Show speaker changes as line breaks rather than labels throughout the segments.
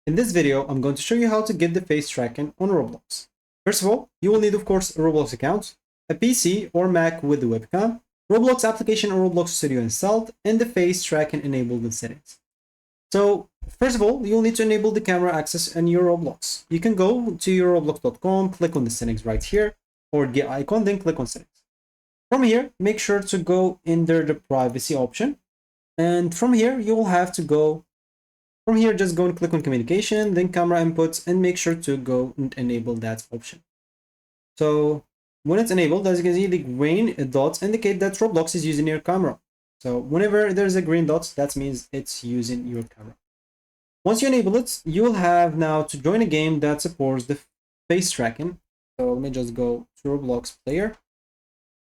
In this video, I'm going to show you how to get the face tracking on Roblox. First of all, you will need, of course, a Roblox account, a PC or Mac with the webcam, Roblox application or Roblox Studio installed, and the face tracking enabled in settings. So, first of all, you'll need to enable the camera access in your Roblox. You can go to your roblox.com, click on the settings right here, or the icon, then click on settings. From here, make sure to go under the privacy option. And from here, you will have to go From here, just go and click on communication, then camera inputs, and make sure to go and enable that option. So when it's enabled, as you can see, the green dots indicate that Roblox is using your camera. So whenever there's a green dot, that means it's using your camera. Once you enable it, you'll have now to join a game that supports the face tracking. So let me just go to Roblox player.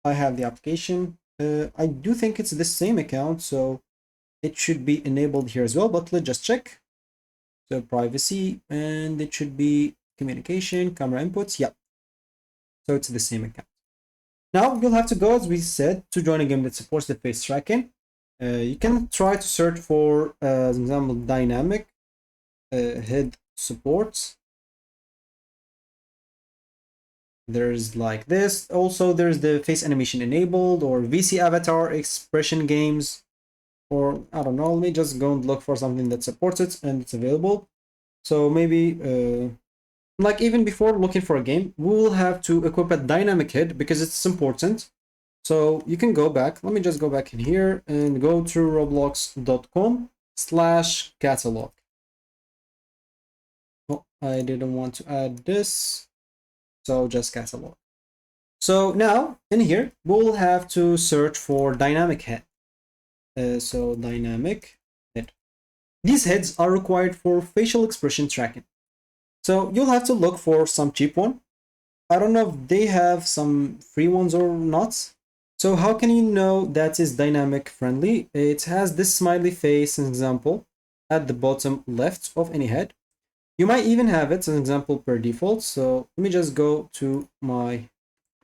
I have the application. I do think it's the same account, so it should be enabled here as well, but let's just check. So privacy, and it should be communication, camera inputs. Yeah. So it's the same account. Now you'll have to go, as we said, to join a game that supports the face tracking. You can try to search for, as an example, dynamic head supports. There's like this. Also, there's the face animation enabled or VC avatar expression games. Or I don't know, let me just go and look for something that supports it and it's available. So maybe like even before looking for a game, we will have to equip a dynamic head because it's important. So you can go back. Let me just go back in here and go to roblox.com/catalog. Oh, I didn't want to add this. So just catalog. So now in here, we'll have to search for dynamic head. So dynamic head. These heads are required for facial expression tracking. So you'll have to look for some cheap one. I don't know if they have some free ones or not. So how can you know that is dynamic friendly? It has this smiley face, an example, at the bottom left of any head. You might even have it as an example per default. So let me just go to my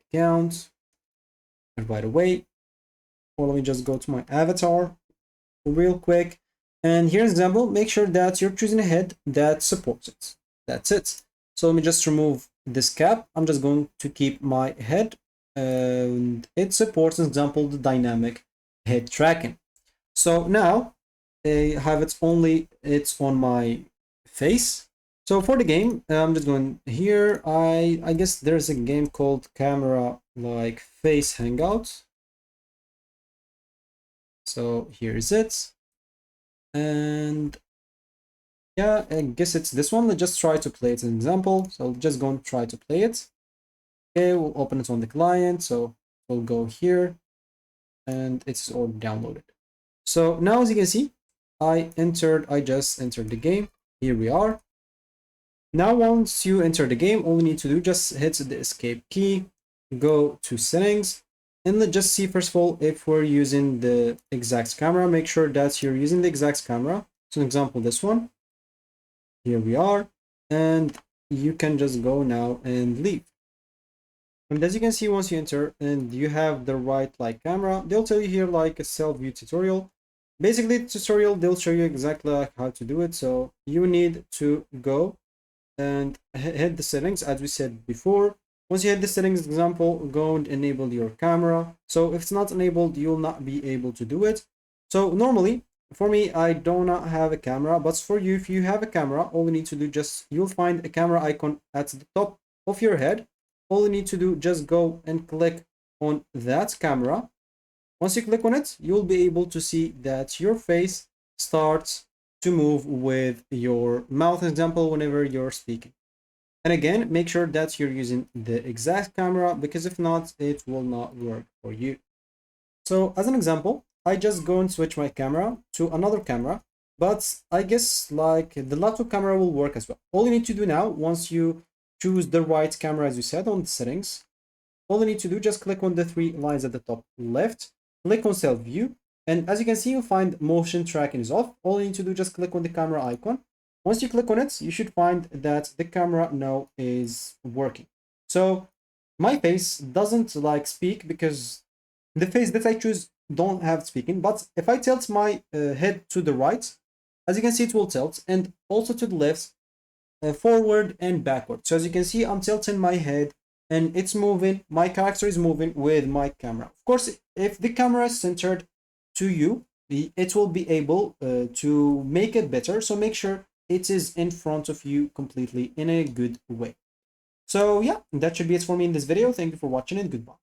account right away. Or let me just go to my avatar real quick. And here's an example. Make sure that you're choosing a head that supports it. That's it. So let me just remove this cap. I'm just going to keep my head. And it supports, an example, the dynamic head tracking. So now I have it's on my face. So for the game, I'm just going here. I guess there's a game called Camera like Face Hangout. So here's it. And yeah, I guess it's this one. Let's just try to play it as an example. So just go and try to play it. Okay, we'll open it on the client. So we'll go here and it's all downloaded. So now as you can see, I just entered the game. Here we are. Now once you enter the game, all you need to do, just hit the escape key, go to settings, and let's just see first of all if we're using the exact camera. Make sure that you're using the exact camera. So an example, this one. Here we are, and you can just go now and leave. And as you can see, once you enter and you have the right like camera, they'll tell you here like a self-view tutorial. Basically, the tutorial, they'll show you exactly like how to do it. So you need to go and hit the settings as we said before. Once you hit the settings example, go and enable your camera. So if it's not enabled, you'll not be able to do it. So normally, for me, I do not have a camera, but for you, if you have a camera, all you need to do you'll find a camera icon at the top of your head. All you need to do, just go and click on that camera. Once you click on it, you'll be able to see that your face starts to move with your mouth example whenever you're speaking. And again, make sure that you're using the exact camera, because if not, it will not work for you. So as an example, I just go and switch my camera to another camera, but I guess like the laptop camera will work as well. All you need to do now, once you choose the right camera, as you said on the settings, all you need to do, just click on the three lines at the top left, click on self view. And as you can see, you'll find motion tracking is off. All you need to do, just click on the camera icon. Once you click on it, you should find that the camera now is working. So my face doesn't like speak because the face that I choose don't have speaking. But if I tilt my head to the right, as you can see, it will tilt, and also to the left, forward and backward. So as you can see, I'm tilting my head and it's moving. My character is moving with my camera. Of course, if the camera is centered to you, it will be able to make it better. So make sure it is in front of you completely in a good way. So yeah, that should be it for me in this video. Thank you for watching and goodbye.